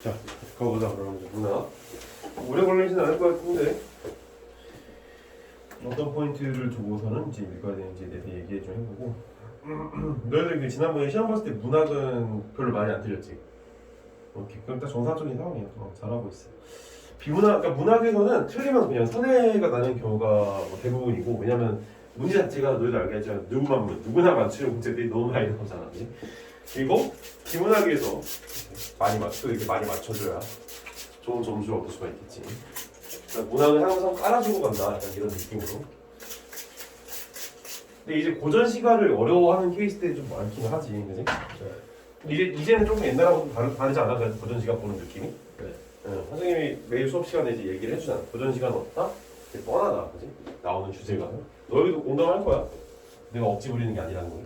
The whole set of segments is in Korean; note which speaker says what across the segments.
Speaker 1: 자, 가보자. 그러면 이제 문화 오래 걸리진 않을 것 같은데 어떤 포인트를 두고서는 이제 읽어야 되는지에 대해서 얘기 좀 해보고. 너희들 그 지난번에 시험 봤을 때 문학은 별로 많이 안 틀렸지? 오케이, 그럼 딱 정상적인 상황이야. 잘하고 있어. 비문학, 그러니까 문학에서는 틀리면 그냥 선회가 나는 경우가 뭐 대부분이고, 왜냐면 문제 자체가 너희들 알겠지만 누구나 맞추는 문제들이 너무 많이 나오잖아. 그치? 그리고 비문학에서 이렇게 많이 맞춰줘야 좋은 점수를 얻을 수가 있겠지. 그러니까 문학은 항상 깔아주고 간다, 약간 이런 느낌으로. 근데 이제 고전 시가를 어려워하는 케이스들이 좀 많긴 하지, 그지? 네. 이제는 조금 옛날하고 다르지 않아? 그래서 고전 시가 보는 느낌이?
Speaker 2: 네.
Speaker 1: 선생님이 매일 수업 시간에 이제 얘기를 해주잖아. 고전 시간 어떻다? 되게 뻔하다, 그지? 나오는 주제가. 너희도 공감할 거야. 내가 억지 부리는 게 아니라는 거야.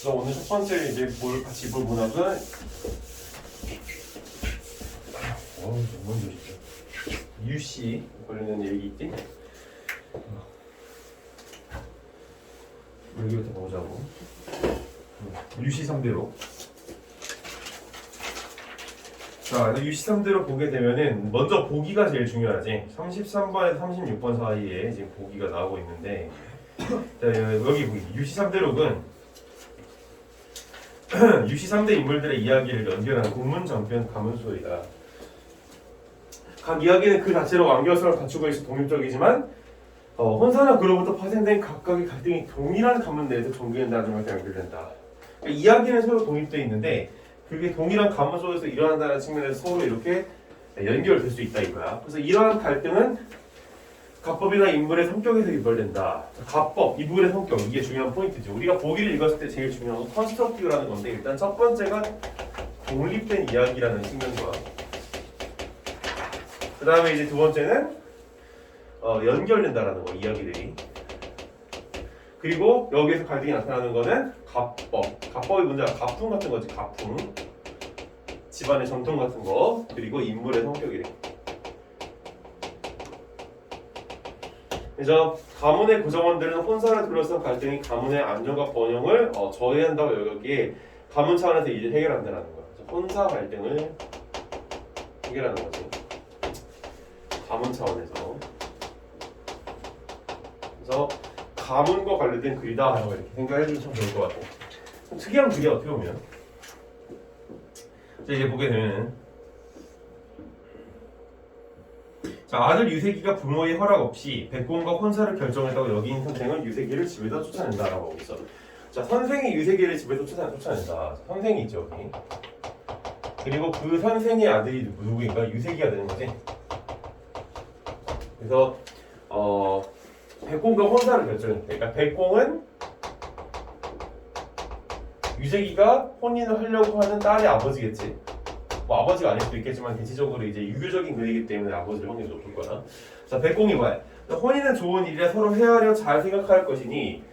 Speaker 1: 그래서 오늘 첫 번째 이제 같이 볼 문학은 먼저 있죠. 유씨 관련된 얘기 있지? 여기부터 보자고. 유씨 3대로. 자, 유씨 3대로 보게 되면은 먼저 보기가 제일 중요하지. 33번에서 36번 사이에 지금 보기가 나오고 있는데, 자, 여기 보기. 유씨 3대록은 유씨 3대 인물들의 이야기를 연결하는 국문 장편 가문소이다. 각 이야기는 그 자체로 완결성을 갖추고 있어 독립적이지만 혼사나 그로부터 파생된 각각의 갈등이 동일한 가문 내에서 전개된다는 점에서 연결된다. 그러니까 이야기는 서로 독립되어 있는데 그게 동일한 가문 속에서 일어난다는 측면에서 서로 이렇게 연결될 수 있다 이거야. 그래서 이러한 갈등은 가법이나 인물의 성격에서 유발된다. 가법, 인물의 성격, 이게 중요한 포인트죠. 우리가 보기를 읽었을 때 제일 중요한 건 컨스트럭티브라는 건데, 일단 첫 번째가 독립된 이야기라는 측면과, 그 다음에 이제 두 번째는 연결된다라는 거, 이야기들이. 그리고 여기에서 갈등이 나타나는 거는 가법. 가법의 문제가 가풍 같은 거지, 가풍. 집안의 전통 같은 거, 그리고 인물의 성격이래. 그래서 가문의 구성원들은 혼사를 둘러싼 갈등이 가문의 안정과 번영을 저해한다고 여기에 가문 차원에서 이제 해결한다는 거야. 그래서 혼사 갈등을 해결하는 거지. 가문 차원에서. 그래서 가문과 관련된 글이다 이렇게 생각해 주면 참 좋을 것 같고. 좀 특이한 글이야 어떻게 보면. 자, 이제 보게 되면. 자, 아들 유세기가 부모의 허락 없이 백공과 혼사를 결정했다고 여긴 선생은 유세기를 집에서 쫓아낸다라고 하고 있어. 자, 선생이 유세기를 집에서 쫓아낸다. 선생이 있죠 여기. 그리고 그 선생의 아들이 누구인가? 유세기가 되는 거지. 그래서 백공과 혼사를 결정했대. 그러니까 백공은 유세기가 혼인을 하려고 하는 딸의 아버지겠지. 뭐 아버지가 아닐 수도 있겠지만 대체적으로 이제 유교적인 글이기 때문에 아버지를 확률이 높을 거야. 자, 백공이 뭐야? 혼인은 좋은 일이라 서로 헤아려 잘 생각할 것이니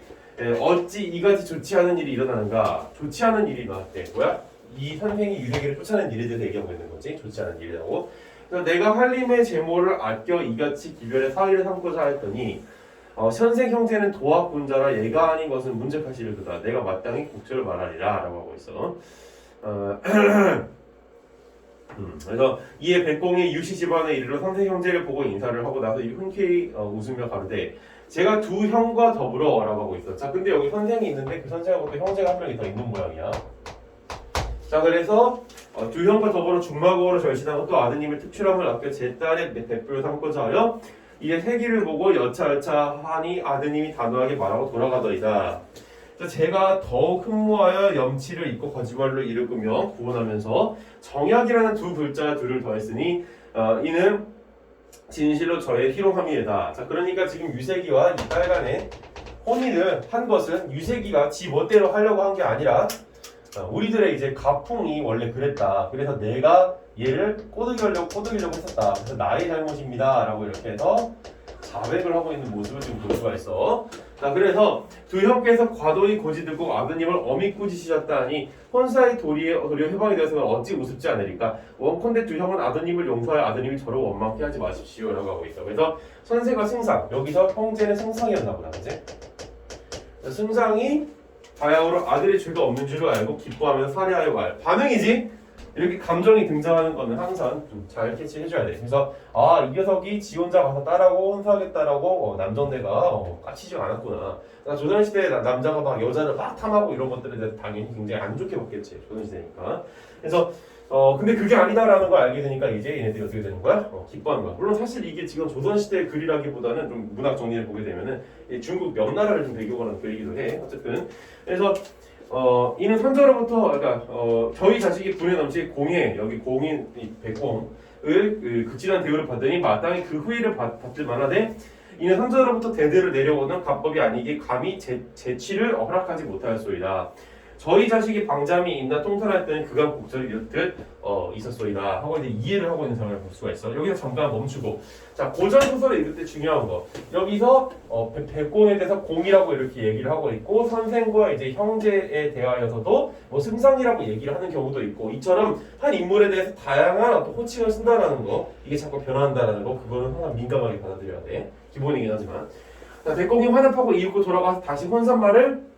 Speaker 1: 어찌 이같이 좋지 않은 일이 일어나는가? 좋지 않은 일이 일어났대. 뭐야? 이 선생이 유세기를 쫓아낸 일에 대해서 얘기하고 있는 거지. 좋지 않은 일이라고. 그래서 내가 한림의 제모를 아껴 이같이 기별의 사위를 삼고자 했더니 선생 형제는 도학군자라 얘가 아닌 것은 문제파시를 두다. 내가 마땅히 국절을 말하리라 라고 하고 있어. 그래서 이에 백공이 유씨 집안에 이르러 선생 형제를 보고 인사를 하고 나서 흔쾌히 웃으며 가로되 제가 두 형과 더불어 라고 하고 있어. 자, 근데 여기 선생이 있는데 그 선생하고 또 형제가 한 명이 더 있는 모양이야. 자, 그래서 두 형과 더불어 중마고로 절신하고 또 아드님의 특출함을 아껴 제 딸의 백부를 삼고자 하여 이에 세기를 보고 여차하니 아드님이 단호하게 말하고 돌아가더이다. 제가 더욱 흠모하여 염치를 잊고 거짓말로 일으키며 구원하면서 정약이라는 두 글자 둘을 더했으니 이는 진실로 저의 희롱함이다. 자, 그러니까 지금 유세기와 이 딸 간의 혼인을 한 것은 유세기가 지 멋대로 하려고 한 게 아니라 우리들의 이제 가풍이 원래 그랬다. 그래서 내가 얘를 꼬드기려고 했었다. 그래서 나의 잘못입니다. 라고 이렇게 해서 자백을 하고 있는 모습을 지금 볼 수가 있어. 자, 그래서 두 형께서 과도히 고지듣고 아드님을 어미 꾸짖으셨다 하니 혼사의 도리어 해방이 되어서는 어찌 우습지 않으리까. 원컨대 두 형은 아드님을 용서하여 아드님이 저를 원망케 하지 마십시오. 라고 하고 있어. 그래서 선생과 승상, 여기서 형제는 승상이었나 보다. 그치? 승상이 바야흐로 아들의 죄가 없는 줄을 알고 기뻐하면서 살해하여 갈 반응이지. 이렇게 감정이 등장하는 거는 항상 좀 잘 캐치해줘야 돼. 그래서 이 녀석이 지 혼자 가서 딸하고 혼사하겠다라고 남정네가 까치지 않았구나. 그러니까 조선시대 남자가 막 여자를 막 탐하고 이런 것들에 대해서 당연히 굉장히 안 좋게 봤겠지. 조선시대니까. 그래서 근데 그게 아니다라는 걸 알게 되니까 이제 얘네들이 어떻게 되는 거야? 기뻐하는 거야. 물론 사실 이게 지금 조선시대 글이라기보다는 좀 문학 정리를 보게 되면은 중국 명나라를 좀 배경으로 하는 글이기도 해. 어쨌든 그래서 이는 선조로부터 그러니까 저희 자식이 분에 넘치 공예 여기 공인 백공을 극진한 대우를 받으니 마땅히 그 후의를 받을 만하되 이는 선조로부터 대대로 내려오는 갑법이 아니기 감히 재치를 허락하지 못하였소이다. 저희 자식이 방잠이 있나 통탄할 때는 그간 곡절이 이렇듯 있었소이다 하고 이제 이해를 하고 있는 상황을 볼 수가 있어. 여기서 잠깐 멈추고 자 고전 소설을 읽을 때 중요한 거 여기서 백공에 대해서 공이라고 이렇게 얘기를 하고 있고 선생과 이제 형제에 대하여서도 뭐 승상이라고 얘기를 하는 경우도 있고 이처럼 한 인물에 대해서 다양한 어떤 호칭을 쓴다라는 거 이게 자꾸 변화한다라는 거 그거는 항상 민감하게 받아들여야 돼. 기본이긴 하지만 자, 백공이 화납하고 이윽고 돌아가서 다시 혼잣말을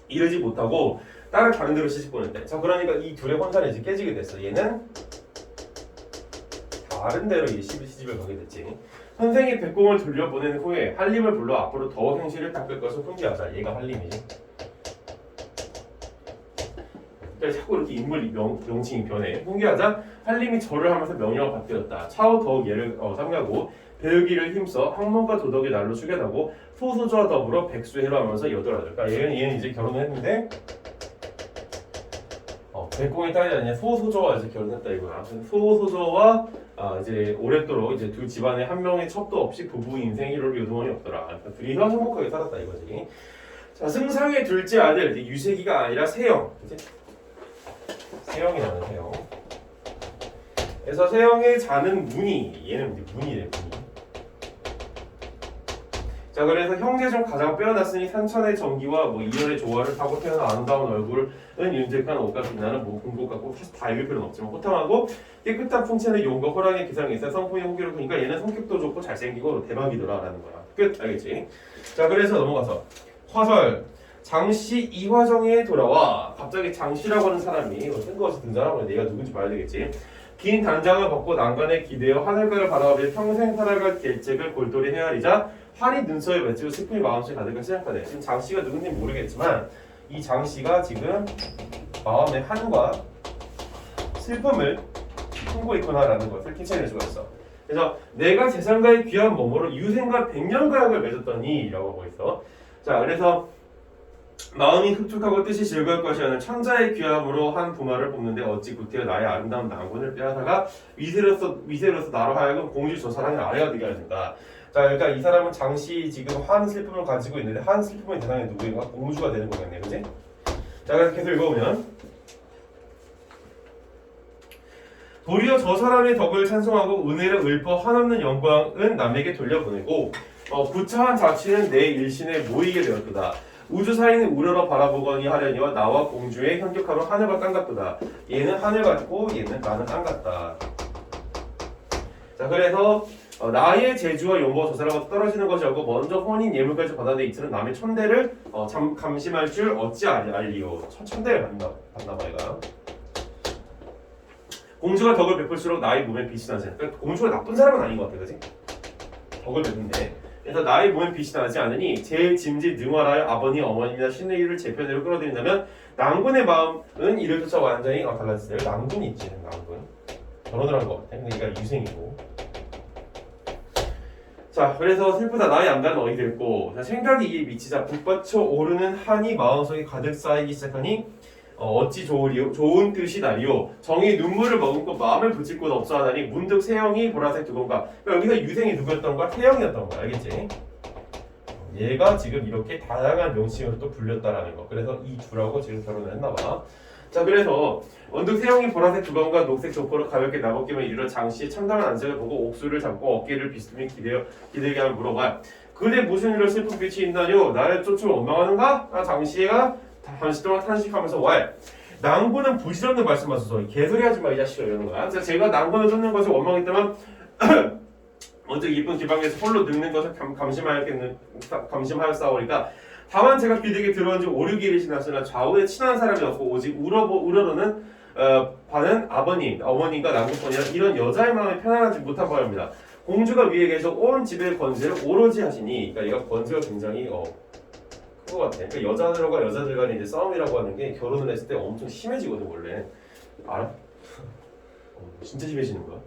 Speaker 1: 이르지 못하고 딸을 다른 데로 시집 보냈대. 자, 그러니까 이 둘의 혼선이 이제 깨지게 됐어. 얘는 다른 데로 이 시집을 가게 됐지. 선생이 백공을 돌려보낸 후에 한림을 불러 앞으로 더 행실을 닦을 것을 훈계하자. 얘가 한림이지. 그러니까 자꾸 이렇게 인물 명칭이 변해. 훈계하자 한림이 절을 하면서 명령을 받들었다. 차후 더욱 얘를 삼가고 배우기를 힘써 학문과 도덕의 날로 숙여나고 소소저와 더불어 백수해로 하면서 여덟아들. 그러니까 얘는 이제 결혼을 했는데 백공의 딸이 아니라 소소저와 이제 결혼했다 이거야. 소소저와 이제 오랫도록 이제 두 집안에 한 명의 첩도 없이 부부 인생 1월 요동원이 없더라. 그러니까 둘이서 행복하게 살았다 이거지. 자, 승상의 둘째 아들 유세기가 아니라 세영. 그치? 세영이라는 세영. 그래서 세영의 자는 문이 얘는 이제 문이래 문이. 자 그래서 형제 중 가장 빼어났으니 산천의 정기와 뭐 이열의 조화를 타고 태어난 아름다운 얼굴은 윤택한 옷과 빛나는 공복 같고 사실 다 읽을 필요는 없지만 호탕하고 깨끗한 풍채는 용과 호랑의 기상이 있어 성품이 호기롭고 그러니까 얘는 성격도 좋고 잘생기고 대박이더라라는 거야. 끝 알겠지? 자 그래서 넘어가서 화설 장씨 이화정에 돌아와 갑자기 장씨라고 하는 사람이 뜬금없이 등장하고 있는데 얘가 누군지 봐야 되겠지. 긴 단장을 벗고 난간에 기대어 하늘가를 바라보며 평생 살아갈 계책을 골똘히 헤아리자 활이 눈썹에 맺히고 슬픔이 마음속에 가득한 시작하네. 지금 장씨가 누군지 모르겠지만 이 장씨가 지금 마음의 한과 슬픔을 품고 있구나라는 것을 캐치해내주고 있어. 그래서 내가 재산가의 귀한 몸으로 유생과 백년가약을 맺었더니 라고 하고 있어. 자 그래서 마음이 흡족하고 뜻이 즐거울 것이 아닌 천자의 귀함으로 한 부마를 뽑는데 어찌 구태여 나의 아름다운 낭군을 빼앗아가 위세로서 나로 하여금 공주 저 사랑의 아래가 되게 하신다. 자, 그러니까 이 사람은 장씨 지금 한 슬픔을 가지고 있는데 한 슬픔의 대상이 누구인가? 공주가 되는 거겠네, 그지? 자, 그래서 계속 읽어보면 도리어 저 사람의 덕을 찬송하고 은혜를 읊어 한없는 영광은 남에게 돌려보내고 구차한 자취는 내 일신에 모이게 되었도다. 우주 사인을 우러러 바라보거니 하려니와 나와 공주의 현격함은 하늘과 땅 같도다. 얘는 하늘 같고 얘는 나는 땅 같다. 자, 그래서 나의 재주와 용모가 저 사람과 떨어지는 것이 없고 먼저 혼인 예물까지 받아내 이처럼 남의 천대를 감심할 줄 어찌 알리오. 천대를 받나 봐가. 공주가 덕을 베풀수록 나의 몸에 빛이 나지. 그러니까 공주가 나쁜 사람은 아닌 것 같아, 그지? 덕을 베푼데. 그래서 나의 몸에 빛이 나지 않으니 제 짐짓 능활하여 아버니 어머니나 신의를 제 편으로 끌어들인다면 낭군의 마음은 이를 쫓아 완전히 달라지세요. 낭군이 있지, 낭군. 결혼을 한 것 같아. 근데 얘가 유생이고. 자, 그래서 슬프다 나의 양가는 어디 됐고 생각이 이에 미치자 북받쳐 오르는 한이 마음속에 가득 쌓이기 시작하니 어찌 좋은 뜻이 나리요 정이 눈물을 머금고 마음을 붙일 곳 없어 하다니 문득 세영이 보라색 두건가. 그러니까 여기서 유생이 누구였던 거야? 세영이었던 거야. 알겠지? 얘가 지금 이렇게 다양한 명칭으로 또 불렸다라는 거. 그래서 이 둘하고 지금 결혼을 했나 봐. 자 그래서 언뜻 세영이 보라색 두건과 녹색 조포를 가볍게 나벗기만 이르러 장씨의 참담한 안색을 보고 옥수를 잡고 어깨를 비스듬히 기대게 하며 물어봐. 그대 무슨 일로 슬픈 빛이 있나요? 나를 쫓으러 원망하는가? 장씨가 잠시 동안 탄식하면서 왈. 낭군은 부질없는 말씀하셔서 개소리 하지 마 이 자식아 이러는 거야. 제가 낭군을 쫓는 것을 원망했다면 먼저 이쁜 지방에서 홀로 늙는 것을 감심하였사오니까 다만 제가 비득에 들어온 지 5, 6일이 지났으나 좌우에 친한 사람이 없고 오직 우러러는 반은 어머님과 남편이라 이런 여자의 마음이 편안하지 못한 바입니다. 공주가 위에 계셔 온 집의 권세를 오로지 하시니, 그러니까 얘가 권세가 굉장히 것 같아. 그러니까 여자들과 여자들 간의 이제 싸움이라고 하는 게 결혼을 했을 때 엄청 심해지거든 원래. 알아? 진짜 심해지는 거야.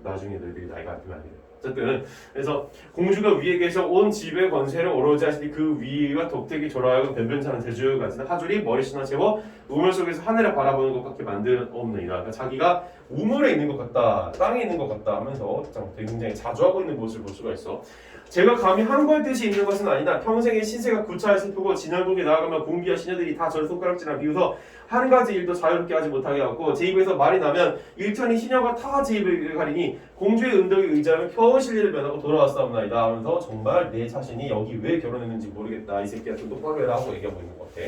Speaker 1: 나중에 너희들이 나이가 안 들면 안 돼. 어쨌든 그래서 공주가 위에 계셔 온 집의 권세를 오로지 하시니 그 위와 덕택이 졸아하고 변변찮은 대주를 가진 하줄이 머리씨나 채워 우물 속에서 하늘을 바라보는 것 같게 만드옵느니라. 그러니까 자기가 우물에 있는 것 같다, 땅에 있는 것 같다 하면서 굉장히 자주하고 있는 모습을 볼 수가 있어. 제가 감히 한벌 뜻이 있는 것은 아니다. 평생의 신세가 구차에 슬프고 진열국에 나아가면 공비와 시녀들이 다 저를 손가락질하며 비웃어 한 가지 일도 자유롭게 하지 못하게 하고 제 입에서 말이 나면 일천이 시녀가 다 제 입을 가리니 공주의 은덕에 의지하며 겨우 실리를 면하고 돌아왔사옵나이다 하면서 정말 내 자신이 여기 왜 결혼했는지 모르겠다. 이 새끼야 좀 똑바로 해라 하고 얘기하고 있는 것 같아.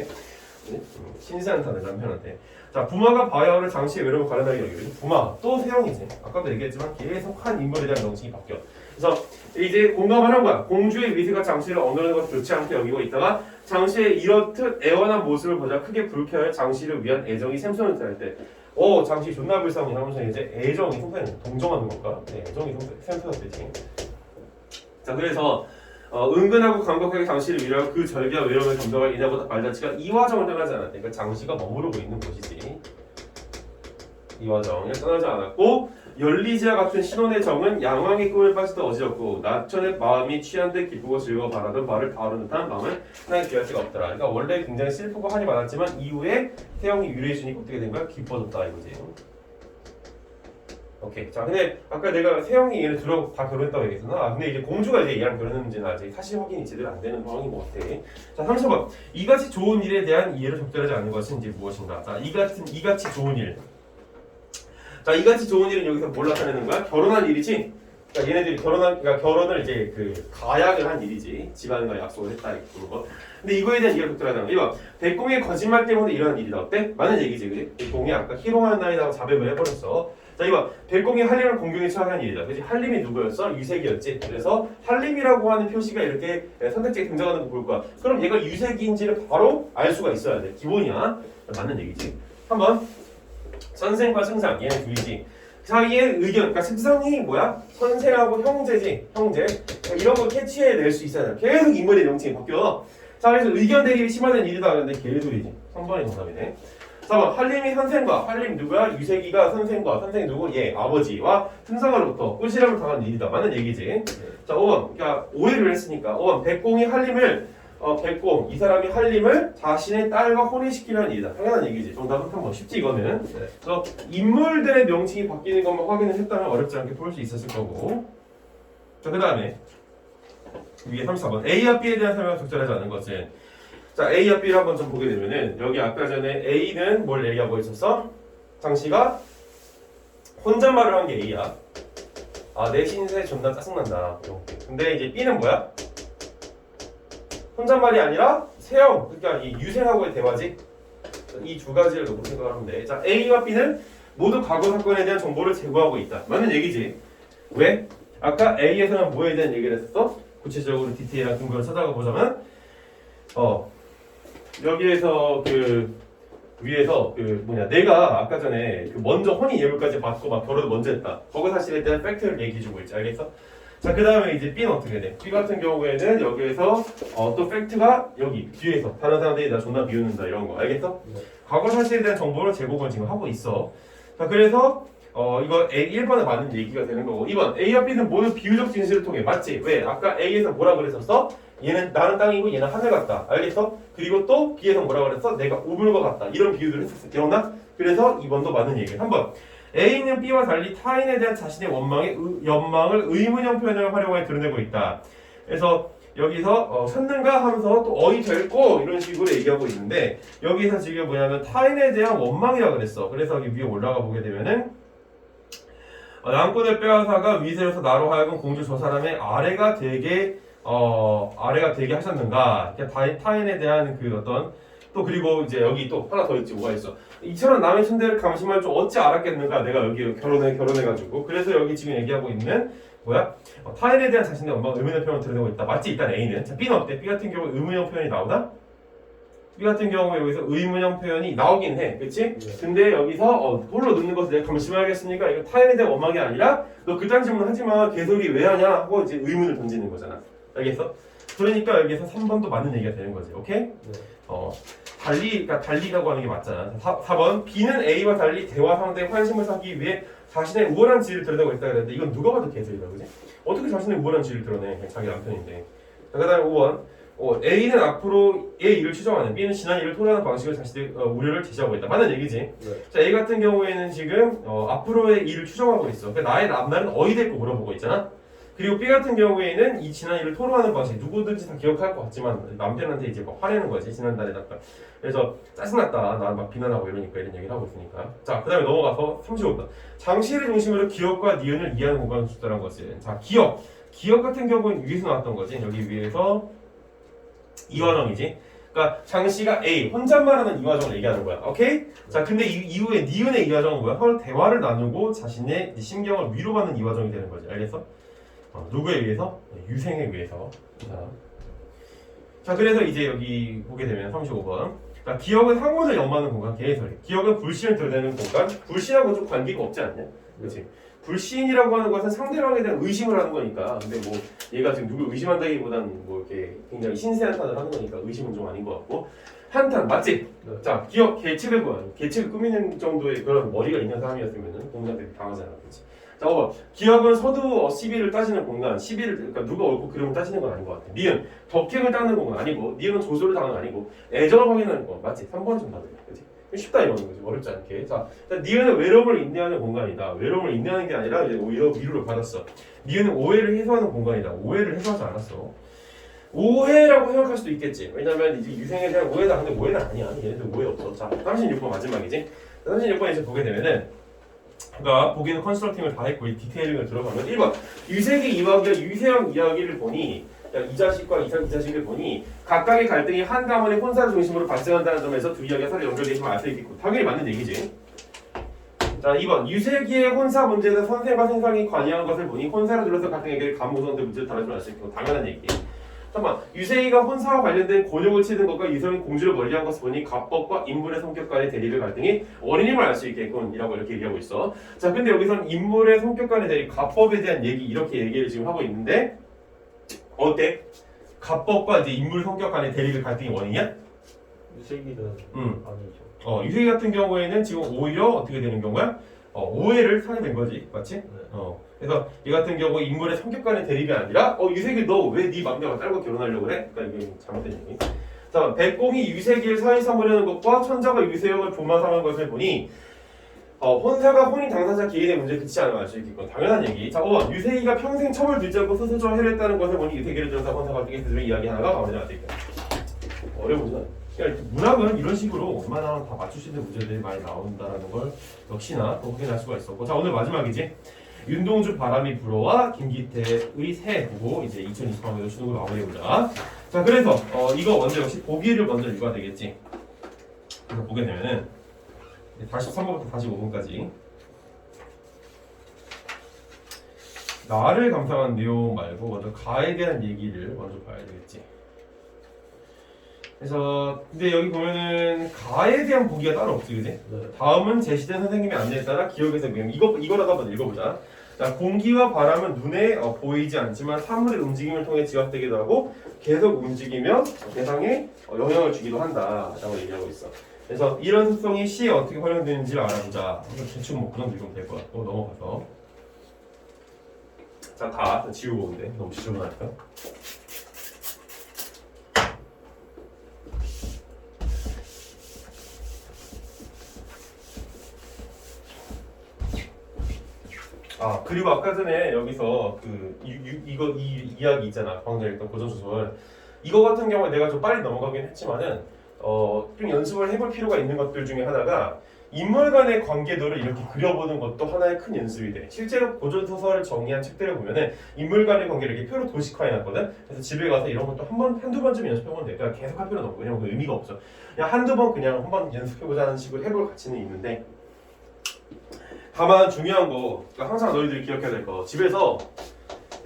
Speaker 1: 신세한탄을 남편한테. 자, 부마가 바야흐를 장씨의 외로움을 가려나게 여기고 부마 또 세영이지. 아까도 얘기했지만 계속 한 인물에 대한 명칭이 바뀌어. 그래서 이제 공감을 한 거야. 공주의 위세가 장씨를 어느는 것을 좋지 않게 여기고 있다가 장씨의 이렇듯 애원한 모습을 보자 크게 불쾌하여 장씨를 위한 애정이 샘솟는 듯할 때 장씨 존나 불쌍해 하면서 이제 애정이 샘솟는 동정하는 건가? 네, 애정이 샘솟았지. 자 그래서 은근하고 감격하게 장씨를 위하여 그 절기와 외로움을 감당할 이나보다 발자취가 이화정을 떠나지 않았대. 그러니까 장씨가 머무르고 있는 곳이지. 이화정을 떠나지 않았고 열리지와 같은 신혼의 정은 양왕의 꿈을 빠지도 어지럽고 나천의 마음이 취한 듯 기쁘고 즐거워 바라던 바를 다루는 듯한 마음을 하나에 비할 수가 없더라. 그러니까 원래 굉장히 슬프고 한이 많았지만 이후에 태영이 유래해주니까 어떻게 된 거야? 기뻐졌다 이거지. 오케이. 자, 근데 아까 내가 세영이 얘를 둘하고 다 결혼했다고 얘기했잖아. 근데 이제 공주가 이제 얘랑 결혼했는지는 아직 사실 확인이 제대로 안 되는 상황인 것 같아. 자, 30번. 이같이 좋은 일에 대한 이해를 적절하지 않는 것은 이제 무엇인가? 자, 이같이 좋은 일. 자, 이같이 좋은 일은 여기서 뭘 나타내는 거야? 결혼한 일이지. 그러니까 얘네들이 결혼을 이제 가약을 한 일이지. 집안과 약속을 했다 이렇게 보는 거. 근데 이거에 대한 이해가 적절하지 않아. 이거 백공의 거짓말 때문에 일어난 일이다. 어때? 맞는 얘기지, 그지? 백공이 아까 희롱하는 나이다고 자백을 해버렸어. 자, 이거 백공이 한림을 공경에 처한 일이다. 그지? 한림이 누구였어? 유색이었지. 그래서 한림이라고 하는 표시가 이렇게 선택지에 등장하는 거 볼 거야. 그럼 얘가 유색인지를 바로 알 수가 있어야 돼. 기본이야. 맞는 얘기지. 한번. 선생과 승상 얘는 둘이지. 사이의 의견, 그러니까 승상이 뭐야? 선생하고 형제지, 형제. 그러니까 이런 거 캐치해낼 수 있어야 돼. 계속 인물의 명칭이 바뀌어. 자, 그래서 의견 대립이 심화된 일이다. 그런데 개소리지. 3번이 정답이네. 4번 한림이 선생과 한림 누구야? 유색이가 선생과 선생이 누구? 얘 아버지와 승상으로부터 꾸지람을 당한 일이다. 맞는 얘기지. 자, 5번. 그러니까 오해를 했으니까 5번 백공이 한림을 백공 이 사람이 한림을 자신의 딸과 혼인시키려는 일이다. 당연한 얘기지. 정답은 3번. 쉽지 이거는. 그래서 인물들의 명칭이 바뀌는 것만 확인을 했다면 어렵지 않게 볼 수 있었을 거고. 자, 그 다음에 위에 34번 A와 B에 대한 설명을 적절하지 않은 것은. 자, A와 B를 한번 좀 보게 되면은 여기 아까 전에 A는 뭘 얘기하고 있었어? 장씨가 혼잣말을 한 게 A야. 내 신세 존나 짜증난다. 이렇게. 근데 이제 B는 뭐야? 혼잣말이 아니라 세영, 그러니까 이 유생하고의 대화지. 이 두 가지를 놓고 생각하면 돼. 자, A와 B는 모두 과거 사건에 대한 정보를 제공하고 있다. 맞는 얘기지. 왜? 아까 A에서는 뭐에 대한 얘기를 했었어? 구체적으로 디테일한 근거를 찾아가 보자면 여기에서 위에서 내가 아까 전에 먼저 혼인 예물까지 받고 막 결혼을 먼저 했다. 거거 사실에 대한 팩트를 얘기해주고 있지. 알겠어? 자, 그 다음에 이제 B는 어떻게 돼? B 같은 경우에는 여기에서 또 팩트가 여기 뒤에서 다른 사람들이 나 존나 비웃는다 이런 거. 알겠어? 네. 과거 사실에 대한 정보를 제공을 지금 하고 있어. 자, 그래서 이거 A 1번에 맞는 얘기가 되는 거고 2번 A와 B는 모두 비유적 진실을 통해 맞지? 왜? 아까 A에서 뭐라 그랬었어? 얘는 나는 땅이고 얘는 하늘 같다. 알겠어? 그리고 또 B에서 뭐라 그랬어? 내가 우물과 같다. 이런 비유들을 했었어. 기억나? 그래서 2번도 맞는 얘기야. 3번 A는 B와 달리 타인에 대한 자신의 연망을 의문형 표현을 활용하여 드러내고 있다. 그래서 여기서 찾는가 하면서 또 어이 될 거 이런 식으로 얘기하고 있는데 여기서 지금 뭐냐면 타인에 대한 원망이라 그랬어. 그래서 여기 위에 올라가 보게 되면은 남권을 빼앗아가 위세로서 나로 하여금 공주 저 사람의 아래가 되게 하셨는가. 그러니까 타인에 대한 그 어떤 또 그리고 이제 여기 또 하나 더 있지. 뭐가 있어. 이처럼 남의 신대를 감심할 줄 어찌 알았겠는가. 내가 여기 결혼해가지고. 그래서 여기 지금 얘기하고 있는 뭐야? 타인에 대한 자신의 원망 의문의 표현을 드러내고 있다. 맞지? 일단 A는. 자, B는 어때? B 같은 경우에 의문형 표현이 나오나? B 같은 경우에 여기서 의문형 표현이 나오긴 해. 그치?
Speaker 2: 네.
Speaker 1: 근데 여기서 홀로 넣는 것을 내가 감심하겠으니까 이거 타인에 대한 원망이 아니라 너 그딴 질문 하지마. 개소리 왜 하냐? 하고 이제 의문을 던지는 거잖아. 알겠어? 그러니까 여기서 3번도 맞는 얘기가 되는 거지. 오케이?
Speaker 2: 네.
Speaker 1: 그러니까 달리라고 하는 게 맞잖아. 4번 B는 A와 달리 대화 상대의 환심을 사기 위해 자신의 우월한 지위를 드러내고 있다 그랬는데 이건 누가 봐도 개소리다. 그지? 어떻게 자신의 우월한 지위를 드러내? 자기 남편인데. 자, 그 다음에 5번 A는 앞으로의 일을 추정하는 B는 지난 일을 토로하는 방식을 자신의 우려를 제시하고 있다. 맞는 얘기지.
Speaker 2: 네.
Speaker 1: 자, A 같은 경우에는 지금 앞으로의 일을 추정하고 있어. 그러니까 나의 앞날은 어디 될거 물어보고 있잖아. 그리고 B 같은 경우에는 이 지난 일을 토로하는 방식 누구든지 다 기억할 것 같지만 남편한테 이제 막 화내는 거지 지난달에다가. 그래서 짜증났다 나 막 비난하고 이러니까 이런 얘기를 하고 있으니까. 자, 그 다음에 넘어가서 35번 장치를 중심으로 기억과 니은을 이해하는 공간을 주다라는 것은 자 기억 같은 경우는 위에서 나왔던 거지. 여기 위에서 이화정이지. 그러니까 장씨가 A 혼잣말하는 이화정을 얘기하는 거야. 오케이? 자, 근데 이후에 니은의 이화정은 뭐야? 서로 대화를 나누고 자신의 심경을 위로받는 이화정이 되는 거지. 알겠어? 누구에 의해서? 유생에 의해서. 자, 그래서 이제 여기 보게 되면 35번. 자, 기억은 상호를 연마하는 공간, 개해설이. 기억은 불신을 드러내는 공간. 불신하고 좀 관계가 없지 않냐? 그렇지? 불신이라고 하는 것은 상대방에 대한 의심을 하는 거니까. 근데 뭐 얘가 지금 누굴 의심한다기보다는 뭐 이렇게 굉장히 신세한탄을 하는 거니까 의심은 좀 아닌 것 같고. 한탄 맞지?
Speaker 2: 네.
Speaker 1: 자, 기억 계책을 꾸미는 정도의 그런 머리가 있는 사람이었으면은 공자들이 당하잖아, 그렇지? 자, 5번. 기억은 서두 시비를 따지는 공간, 시비를 그러니까 누가 옳고 그름을 따지는 건 아닌 것 같아. 니은 덕행을 따는 건 아니고, 니은 조소를 당하는 건 아니고, 애정을 확인하는 건 맞지? 3번 좀 받으려, 그렇지? 쉽다 이거는 거지, 어렵지 않게. 자, 니은은 외로움을 인내하는 공간이다. 외로움을 인내하는 게 아니라 이제 오히려 위로를 받았어. 니은은 오해를 해소하는 공간이다. 오해를 해소하지 않았어. 오해라고 생각할 수도 있겠지. 왜냐면 이제 유생에 대한 오해다. 근데 오해는 아니야. 얘네들 오해 없어. 자, 36번 마지막이지. 36번 이제 보게 되면은. 그러니까 보기는 컨스트럭팅을 다 했고 이 디테일링을 들어가면 1번 유색의 이야기와 유세형 이야기를 보니 이 자식과 이 자식을 보니 각각의 갈등이 한 가문의 혼사를 중심으로 발생한다는 점에서 두 이야기가 서로 연결되어 있으면 알 수 있겠고 당연히 맞는 얘기지. 자, 2번 유색의 혼사 문제에서 선생과 생상이 관여한 것을 보니 혼사를 둘러서 갈등에게 감무선대 문제를 다루지만 알 수 있고 당연한 얘기. 3번 유세이가 혼사와 관련된 곤욕을 치는 것과 유성이 공주를 멀리한 것을 보니 갑법과 인물의 성격 간의 대립의 갈등이 어린임을 알 수 있겠군이라고 이렇게 얘기하고 있어. 자, 근데 여기서는 인물의 성격 간의 대립, 갑법에 대한 얘기 이렇게 얘기를 지금 하고 있는데 어때? 갑법과 이제 인물 성격 간의 대립의 갈등이 원인이야?
Speaker 2: 유색이는 아니죠.
Speaker 1: 유세이 같은 경우에는 지금 오히려 어떻게 되는 경우야? 오해를 사게 된 거지, 맞지?
Speaker 2: 네.
Speaker 1: 그래서 이 같은 경우 인물의 성격 간의 대립이 아니라 유색이 너 왜 네 맘대로 딸과 결혼하려고 그래? 그러니까 이게 잘못된 얘기. 자, 백공이 유색이를 사위 삼으려는 것과 천자가 유세형을 도마 삼은 것을 보니 혼사가 혼인 당사자 개인의 문제에 그치지 않으면 알 수 있겠군. 당연한 얘기. 자, 5번 유세이가 평생 첩을 들지 않고 스스로 해냈다는 것을 보니 유세기를 전사 혼사가 되게 스스로 이야기 하나가 마무리가 안 되겠다. 어려우지 않아. 그러니까 문학은 이런 식으로 웬만하면 다 맞출 수 있는 문제들이 많이 나온다는 걸 역시나 더 확인할 수가 있었고. 자, 오늘 마지막이지. 윤동주 바람이 불어와 김기태의 새 보고 이제 2023년도 수능을 마무리해보자. 자, 그래서 이거 먼저 역시 보기를 먼저 읽어야 되겠지. 그래서 보게 되면은 43번부터 45번까지 나를 감상한 내용 말고 먼저 가에 대한 얘기를 먼저 봐야 되겠지. 그래서 근데 여기 보면은 가에 대한 보기가 따로 없지, 그지?
Speaker 2: 네.
Speaker 1: 다음은 제시된 선생님의 안내에 따라 기억에서 명령. 이거라도 한번 읽어보자. 자, 공기와 바람은 눈에 보이지 않지만 사물의 움직임을 통해 지각되기도 하고 계속 움직이며 대상에 영향을 주기도 한다라고 얘기하고 있어. 그래서 이런 특성이 시에 어떻게 활용되는지를 알아보자. 대충 뭐 그런 읽으면 될 것 같고 넘어가서. 자, 다 지우고 온대. 너무 지저분하니까. 아 그리고 아까 전에 여기서 그 이 이야기 있잖아. 방금 했던 고전소설. 이거 같은 경우에 내가 좀 빨리 넘어가긴 했지만은 좀 연습을 해볼 필요가 있는 것들 중에 하나가 인물 간의 관계도를 이렇게 그려보는 것도 하나의 큰 연습이 돼. 실제로 고전소설을 정리한 책들을 보면은 인물 간의 관계를 이렇게 표로 도식화해놨거든. 그래서 집에 가서 이런 것도 한두 번쯤 연습해보면 돼. 그러니까 계속 할 필요는 없고 왜냐면 그 의미가 없어. 그냥 한두 번 그냥 한번 연습해보자는 식으로 해볼 가치는 있는데 다만 중요한 거, 그러니까 항상 너희들이 기억해야 될 거, 집에서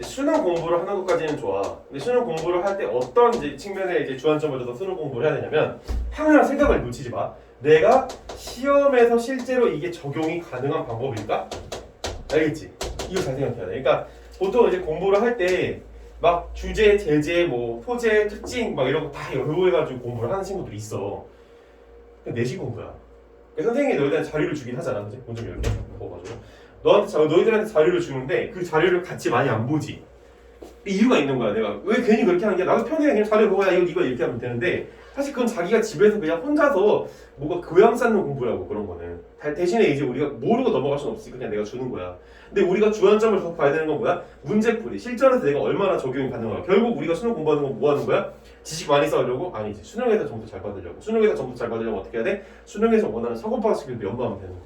Speaker 1: 수능 공부를 하는 것까지는 좋아. 근데 수능 공부를 할 때 어떤 이제 측면에 이제 주안점을 둬서 수능 공부를 해야 되냐면 항상 생각을 놓치지 마. 내가 시험에서 실제로 이게 적용이 가능한 방법일까? 알겠지? 이거 잘 생각해야 돼. 그러니까 보통 이제 공부를 할 때 막 주제, 제제, 뭐 소재, 특징 막 이런 거 다 연구해가지고 공부를 하는 친구들이 있어. 내신 공부야. 선생님이 너희들한테 자료를 주긴 하잖아, 그치? 본점 이렇게 먹어가지고 너희들한테 자료를 주는데 그 자료를 같이 많이 안 보지. 이유가 있는 거야. 내가 왜 괜히 그렇게 하는 게 나도 편하게 그냥 자료 보고 이거 이렇게 하면 되는데 사실 그건 자기가 집에서 그냥 혼자서 뭐가 교양 쌓는 공부라고 그런 거는. 대신에 이제 우리가 모르고 넘어갈 수는 없으니까 그냥 내가 주는 거야. 근데 우리가 주안점을 더 봐야 되는 건 뭐야? 문제풀이. 실전에서 내가 얼마나 적용이 가능한가. 결국 우리가 수능 공부하는 건 뭐 하는 거야? 지식 많이 쌓으려고? 아니지. 수능에서 점수 잘 받으려고. 수능에서 점수 잘 받으려면 어떻게 해야 돼? 수능에서 원하는 사고방식을 연구하면 되는 거야.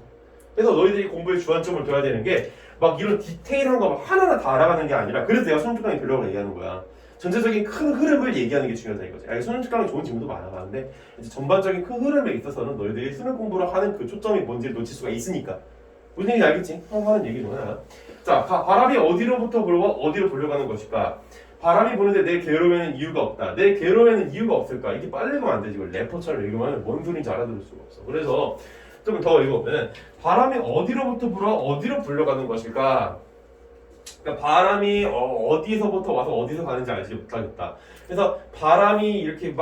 Speaker 1: 그래서 너희들이 공부에 주안점을 둬야 되는 게 막 이런 디테일한 거 막 하나하나 다 알아가는 게 아니라 그래서 내가 수능 특강이 별로라고 얘기하는 거야. 전체적인 큰 흐름을 얘기하는 게 중요하다 이거지. 아니, 수능 특강이 좋은 친구도 많아가는데 이제 전반적인 큰 흐름에 있어서는 너희들이 수능 공부를 하는 그 초점이 뭔지를 놓칠 수가 있으니까. 무슨 얘기인지 알겠지? 하는 얘기구나. 자, 바람이 어디로부터 불고 어디로 불려가는 것일까? 바람이 부는데 내 괴로움에는 이유가 없다. 내 괴로움에는 이유가 없을까? 이게 빨리 읽으면 안 되지. 이걸 래퍼처럼 읽으면 뭔 소리인지 알아들을 수가 없어. 그래서 좀 더 읽어보면 바람이 어디로부터 불어 어디로 불려가는 것일까? 그러니까 바람이 어디서부터 와서 어디서 가는지 알지 못하겠다. 그래서 바람이 이렇게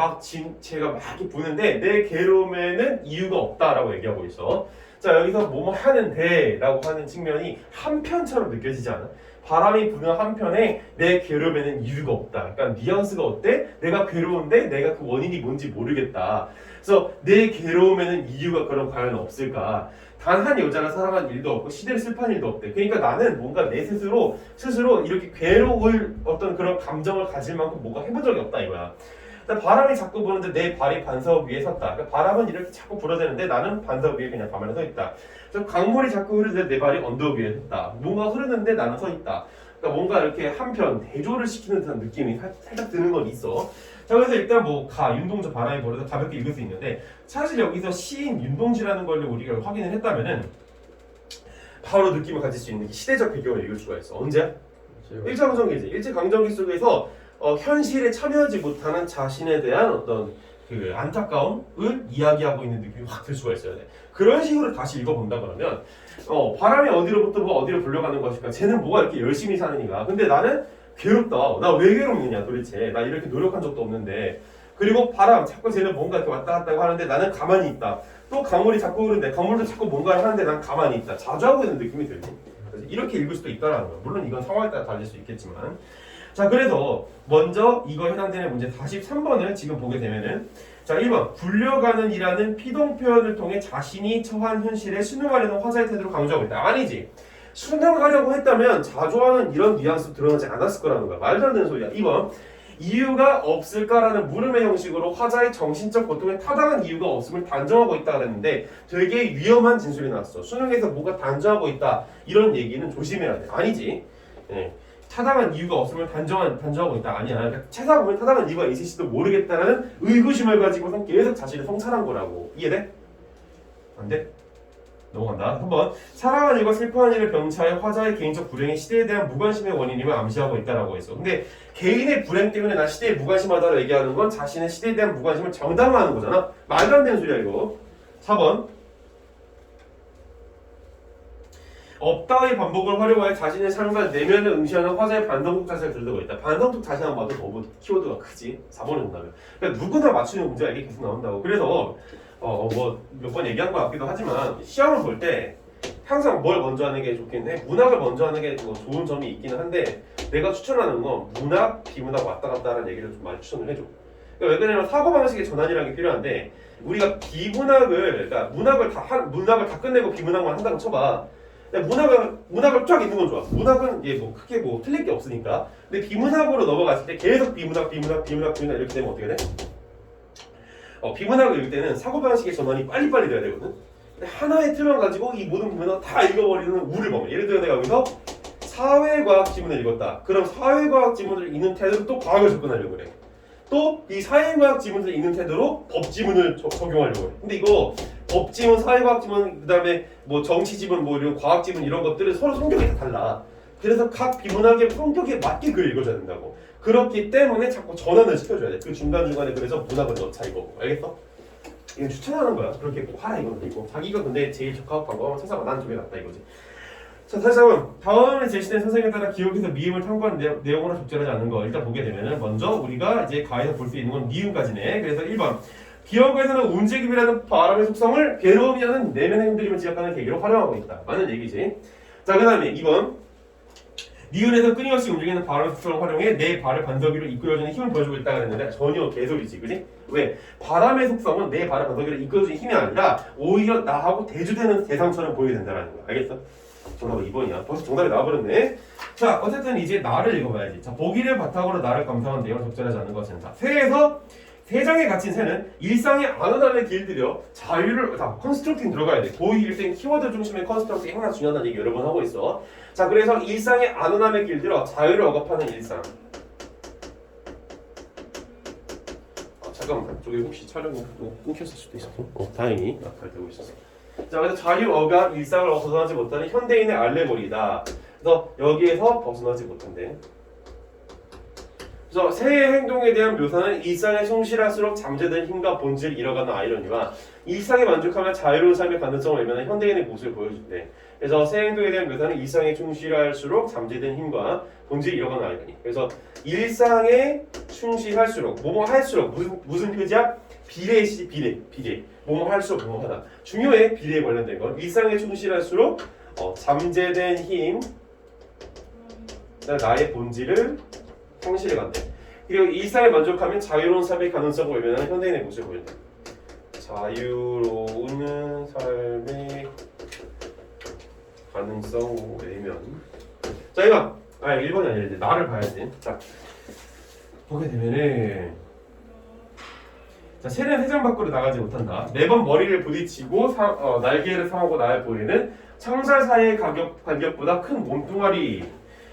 Speaker 1: 제가 막 이렇게 부는데 내 괴로움에는 이유가 없다라고 얘기하고 있어. 자, 여기서 뭐뭐 하는데 라고 하는 측면이 한편처럼 느껴지지 않아? 바람이 부는 한편에 내 괴로움에는 이유가 없다. 그러니까 뉘앙스가 어때? 내가 괴로운데 내가 그 원인이 뭔지 모르겠다. 그래서 내 괴로움에는 이유가 그럼 과연 없을까? 단 한 여자를 사랑한 일도 없고 시대를 슬퍼한 일도 없대. 그러니까 나는 뭔가 내 스스로 이렇게 괴로울 어떤 그런 감정을 가질 만큼 뭔가 해본 적이 없다 이거야. 그러니까 바람이 자꾸 부는데 내 발이 반사업 위에 섰다. 그러니까 바람은 이렇게 자꾸 불어대는데 나는 반사업 위에 그냥 가만히 서 있다. 그래서 강물이 자꾸 흐르는데 내 발이 언덕 위에 섰다. 뭔가 흐르는데 나는 서 있다. 그러니까 뭔가 이렇게 한편 대조를 시키는 듯한 느낌이 살짝 드는 건 있어. 자, 그래서 일단 윤동주 바람이 불어서 가볍게 읽을 수 있는데 사실 여기서 시인 윤동주라는 걸 우리가 확인을 했다면은 바로 느낌을 가질 수 있는 시대적 배경을 읽을 수가 있어. 언제? 일제강점기지. 일제강점기 속에서 현실에 참여하지 못하는 자신에 대한 어떤 그 안타까움을 이야기하고 있는 느낌이 확 들 수가 있어야 돼. 그런 식으로 다시 읽어본다 그러면 바람이 어디로부터 어디로 불려가는 것일까? 쟤는 뭐가 이렇게 열심히 사느니가. 근데 나는 괴롭다. 나 왜 괴롭느냐 도대체. 나 이렇게 노력한 적도 없는데. 그리고 바람 자꾸 쟤는 뭔가 이렇게 왔다 갔다 하는데 나는 가만히 있다. 또 강물이 자꾸 흐르는데 강물도 자꾸 뭔가를 하는데 난 가만히 있다. 자주 하고 있는 느낌이 들지. 그래서 이렇게 읽을 수도 있다라는 거야. 물론 이건 상황에 따라 달릴 수 있겠지만. 자, 그래서 먼저 이거 해당되는 문제 43번을 지금 보게 되면은 자, 1번 불려가는 이라는 피동 표현을 통해 자신이 처한 현실에 순응하려는 화자의 태도를 강조하고 있다. 아니지. 순응하려고 했다면 자조하는 이런 뉘앙스 드러나지 않았을 거라는 거야. 말도 안 되는 소리야. 2번 이유가 없을까라는 물음의 형식으로 화자의 정신적 고통에 타당한 이유가 없음을 단정하고 있다 그랬는데 되게 위험한 진술이 나왔어. 수능에서 뭐가 단정하고 있다 이런 얘기는 조심해야 돼. 아니지. 네. 타당한 이유가 없음을 단정하고 있다. 아니야. 그러니까 찾아보면 타당한 이유가 있을지도 모르겠다라는 의구심을 가지고선 계속 자신을 성찰한 거라고. 이해돼? 안 돼? 넘어간다. 한번 사랑한 일과 슬퍼한 일을 병차해 화자의 개인적 불행이 시대에 대한 무관심의 원인임을 암시하고 있다라고 했어. 근데 개인의 불행 때문에 나 시대에 무관심하다고 얘기하는 건 자신의 시대에 대한 무관심을 정당화하는 거잖아. 말도 안 되는 소리야 이거. 4번 없다의 반복을 활용하여 자신의 삶과 내면을 응시하는 화자의 반성tuk 자세를 들고 있다. 반성tuk 자세만 봐도 너무 키워드가 크지. 4번에 본다면. 그러니까 누구나 맞추는 문제가 이게 계속 나온다고. 그래서 몇 번 얘기한 것 같기도 하지만 시험을 볼 때 항상 뭘 먼저 하는 게 좋긴 해. 문학을 먼저 하는 게 좋은 점이 있기는 한데 내가 추천하는 건 문학, 비문학 왔다 갔다 하는 얘기를 좀 많이 추천을 해줘. 그러니까 왜 그러냐면 사고방식의 전환이라는 게 필요한데 우리가 비문학을 그러니까 문학을 다 끝내고 비문학만 한다고 쳐봐. 근데 문학을 쫙 있는 건 좋아. 문학은 이게 뭐 크게 뭐 틀릴 게 없으니까. 근데 비문학으로 넘어갔을 때 계속 비문학 이렇게 되면 어떻게 돼? 비문학을 읽을 때는 사고방식의 전환이 빨리빨리 돼야 되거든. 근데 하나의 틀만 가지고 이 모든 부분을 다 읽어버리는 우를 범해. 예를 들어 내가 여기서 사회과학 지문을 읽었다. 그럼 사회과학 지문을 읽는 태도로 또 과학을 접근하려고 그래. 또 이 사회과학 지문을 읽는 태도로 법 지문을 적용하려고 해. 근데 이거 법 지문, 사회과학 지문, 그다음에 뭐 정치 지문, 뭐 이런 과학 지문 이런 것들은 서로 성격이 다 달라. 그래서 각 비문학의 성격에 맞게 그걸 읽어줘야 된다고. 그렇기 때문에 자꾸 전환을 시켜줘야 돼. 그 중간중간에 그래서 문학을 넣자 이거. 알겠어? 이건 추천하는 거야. 그렇게 꼭 하라 이건 아니고. 자기가 근데 제일 적합한 방법 한번 찾아봐. 난 저게 낫다 이거지. 자, 다시 한번 다음에 제시된 선생에 따라 기억에서 미음을 탐구하는 내용으로 적절하지 않는 거 일단 보게 되면은 먼저 우리가 이제 가에서 볼 수 있는 건 미음까지네. 그래서 1번 기억에서는 움직임이라는 바람의 속성을 괴로움이라는 내면의 흔들림을 지적하는 계기로 활용하고 있다. 맞는 얘기지. 자, 그 다음에 2번 니은에서 끊임없이 움직이는 바람의 속성을 활용해 내 발을 반석 위로 이끌어주는 힘을 보여주고 있다 그랬는데 전혀 개소리지, 그지? 왜? 바람의 속성은 내 발을 반석 위로 이끌어주는 힘이 아니라 오히려 나하고 대주되는 대상처럼 보이게 된다는 거야. 알겠어? 정답은 2번이야. 벌써 정답이 나와버렸네. 자, 어쨌든 이제 나를 읽어봐야지. 자, 보기를 바탕으로 나를 감상한 내용을 적절하지 않는 것은 자, 새에서 세장에 갇힌 새는 일상의 아노단에 길들여 자유를 컨스트럭팅 들어가야 돼. 고2 일생 키워드 중심의 컨스트럭팅이 하나 중요하다는 얘기 여러 번 하고 있어. 자, 그래서 일상의 아노단에 길들여 자유를 억압하는 일상. 잠깐만, 저기 혹시 촬영이 끊겼을 수도 있어서. 다행히 잘 되고 있었어. 자, 그래서 자유 억압 일상을 벗어나지 못하는 현대인의 알레고리다. 그래서 여기에서 벗어나지 못한대. 그래서 새의 행동에 대한 묘사는 일상에 충실할수록 잠재된 힘과 본질을 잃어가는 아이러니와 일상에 만족하며 자유로운 삶의 가능성을 외면한 현대인의 모습을 보여준대. 그래서 새 행동에 대한 묘사는 일상에 충실할수록 잠재된 힘과 본질을 잃어가는 아이러니. 그래서 일상에 충실할수록 뭐뭐 할수록 무슨 표지야? 비례시 비례. 뭐뭐 할수록 뭐뭐 하다. 중요해. 비례에 관련된 건 일상에 충실할수록 잠재된 힘, 나의 본질을 성실해 간대. 그리고 일상에 만족하면 자유로운 삶의 가능성을 외면하는 현대인의 모습을 보인다. 자유로운 삶의 가능성 외면. 자, 이거 1번이 아니라 이제 나를 봐야지. 자, 보게 되면은 자, 새는 회장 밖으로 나가지 못한다. 매번 머리를 부딪히고 날개를 상하고 날 보이는 창살 사이의 간격보다 큰 몸뚱아리.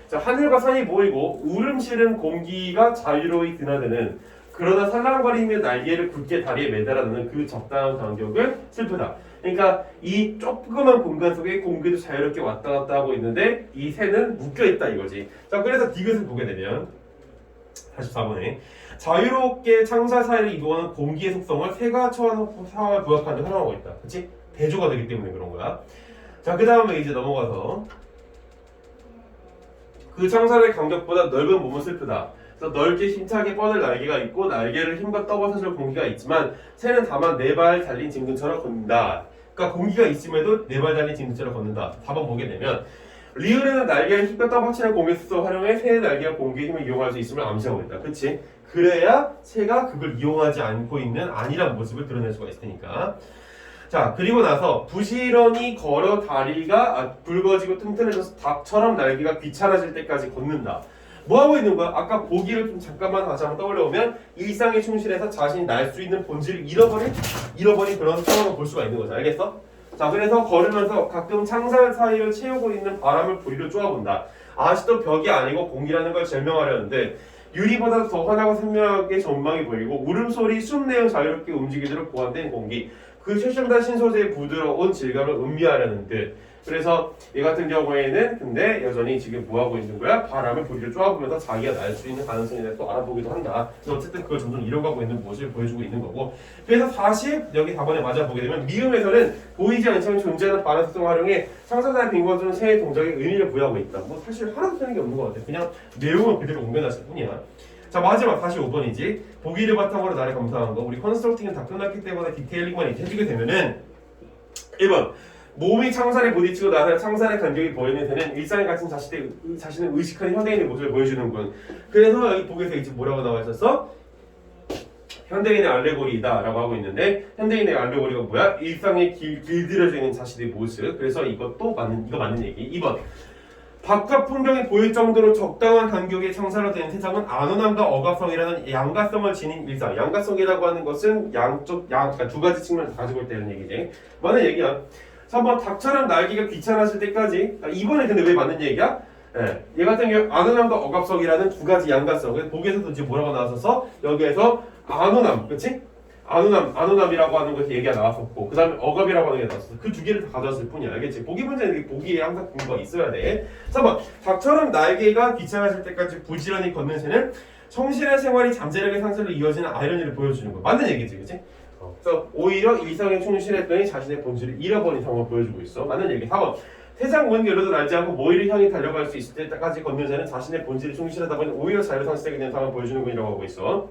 Speaker 1: 자, 하늘과 산이 보이고 울음실은 공기가 자유로이 드나드는 그러다 살랑거리며 날개를 굳게 다리에 매달아두는 그 적당한 간격은 슬프다. 그러니까 이 조그만 공간 속에 공기도 자유롭게 왔다 갔다 하고 있는데 이 새는 묶여있다 이거지. 자, 그래서 디귿을 보게 되면 44번에 자유롭게 창살 사이를 이동하는 공기의 속성을 새가 처한 상황을 부합하는 데 활용하고 있다. 그치? 대조가 되기 때문에 그런 거야. 자, 그 다음에 이제 넘어가서 그 창살의 간격보다 넓은 몸은 슬프다. 그래서 넓게 힘차게 뻗을 날개가 있고 날개를 힘과 떠받쳐줄 공기가 있지만 새는 다만 네 발 달린 짐승처럼 걷는다. 그러니까 공기가 있음에도 네 발 달린 짐승처럼 걷는다. 4번 보게 되면 리을에는 날개를 힘과 떠받치는 공기 속성을 활용해 새의 날개가 공기의 힘을 이용할 수 있음을 암시하고 있다. 그치? 그래야 새가 그걸 이용하지 않고 있는 아니란 모습을 드러낼 수가 있으니까. 자, 그리고 나서 부지런히 걸어 다리가 붉어지고 튼튼해져서 닭처럼 날개가 귀찮아질 때까지 걷는다. 뭐 하고 있는 거야? 아까 보기를 좀 잠깐만 다시 한번 떠올려보면 일상에 충실해서 자신이 날 수 있는 본질을 잃어버린 그런 상황을 볼 수가 있는 거죠. 알겠어? 자, 그래서 걸으면서 가끔 창살 사이를 채우고 있는 바람을 부리로 쪼아본다. 아직도 벽이 아니고 공기라는 걸 설명하려는데 유리보다 더 환하고 선명하게 전망이 보이고 울음소리, 숨내어 자유롭게 움직이도록 보완된 공기, 그 최첨단 신소재의 부드러운 질감을 음미하려는 듯. 그래서 이 같은 경우에는 근데 여전히 지금 뭐하고 있는 거야? 바람을 부리로 쪼아보면서 자기가 날 수 있는 가능성에 대해서 또 알아보기도 한다. 그래서 어쨌든 그걸 점점 이뤄가고 있는 모습을 보여주고 있는 거고. 그래서 다시 여기 4번에 맞아보게 되면 미음에서는 보이지 않지만 존재하는 바람 속성을 활용해 상상자의 빈곤스러운 새의 동작에 의미를 부여하고 있다. 뭐 사실 하나도 쓰는 게 없는 것 같아. 그냥 내용을 그대로 옮겨놨을 뿐이야. 자, 마지막 45번이지. 보기를 바탕으로 나를 감상한 거. 우리 컨스트럭팅은 다 끝났기 때문에 디테일링만 해주게 되면은 1번 몸이 창살에 부딪히고 나서 창살의 간격이 보이는 새는 일상에 갇힌 자신을 의식하는 현대인의 모습을 보여주는군. 그래서 여기 보기에서 이제 뭐라고 나와 있었어? 현대인의 알레고리다라고 하고 있는데 현대인의 알레고리가 뭐야? 일상에 길들여져 있는 자신의 모습. 그래서 이거 맞는 얘기. 2번. 바깥 풍경이 보일 정도로 적당한 간격의 청사로된 세상은 안온함과 억압성이라는 양가성을 지닌 일상. 양가성이라고 하는 것은 그러니까 두 가지 측면을 가지고 있다는 얘기지. 맞는 얘기야. 3번. 닭처럼 날개가 귀찮아질 때까지. 이번에 근데 왜 맞는 얘기야? 얘 같은 경우 안온함과 억압성이라는 두 가지 양가성. 그래서 보기에서도 지금 뭐라고 나왔었어? 여기에서 안온함, 그렇지? 안온함이라고 하는 것이 얘기가 나왔었고, 그 다음에 억압이라고 하는 게 나왔었어. 그 두 개를 다 가져왔을 뿐이야, 알겠지? 보기 문제는 보기에 항상 근거가 있어야 돼. 3번, 닭처럼 날개가 귀찮아질 때까지 부지런히 걷는 새는 성실한 생활이 잠재력의 상승으로 이어지는 아이러니를 보여주는 거. 맞는 얘기지, 그렇지? 그래서 오히려 일상에 충실했더니 자신의 본질을 잃어버린 상황을 보여주고 있어. 맞는 얘기. 4번, 세상 문 열려도 날지 않고 모이를 향해 달려갈 수 있을 때까지 걷는 자는 자신의 본질에 충실하다 보니 오히려 자유를 상실하게 되는 상황을 보여주는 것이라고 하고 있어.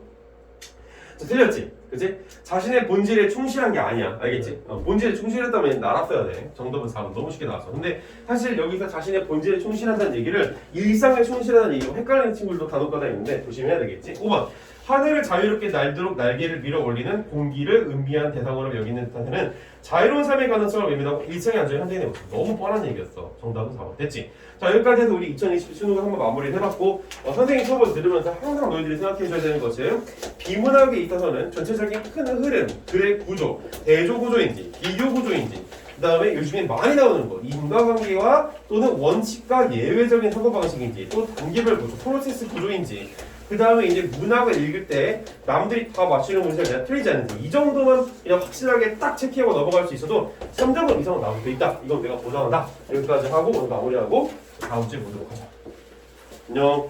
Speaker 1: 자, 틀렸지? 그치? 자신의 본질에 충실한 게 아니야. 알겠지? 본질에 충실했다면 알았어야 돼. 정답은 4번. 너무 쉽게 나왔어. 근데 사실 여기서 자신의 본질에 충실한다는 얘기를 일상에 충실하다는 얘기로 헷갈리는 친구들도 간혹가다 있는데 조심해야 되겠지? 5번. 하늘을 자유롭게 날도록 날개를 밀어 올리는 공기를 은비한 대상으로 여기는 듯한테는 자유로운 삶의 가능성을 의미하고 일상에 앉아 현대인의 모습. 너무 뻔한 얘기였어. 정답은 4번. 됐지? 자, 여기까지 해서 우리 2020 수능을 한번 마무리를 해봤고 선생님 수업을 들으면서 항상 너희들이 생각해줘야 되는 것은 비문학에 있어서는 전체적인 큰 흐름, 글의 구조, 대조구조인지 비교구조인지 그 다음에 요즘에 많이 나오는 거 인과관계와 또는 원칙과 예외적인 사고방식인지 또 단계별 구조, 프로세스 구조인지 그 다음에 이제 문학을 읽을 때 남들이 다 맞추는 문제가 내가 틀리지 않는지 이 정도만 그냥 확실하게 딱 체크하고 넘어갈 수 있어도 3점은 이상은 나올 수 있다. 이건 내가 보장한다. 여기까지 하고 오늘 마무리하고 다음 주에 보도록 하자. 안녕.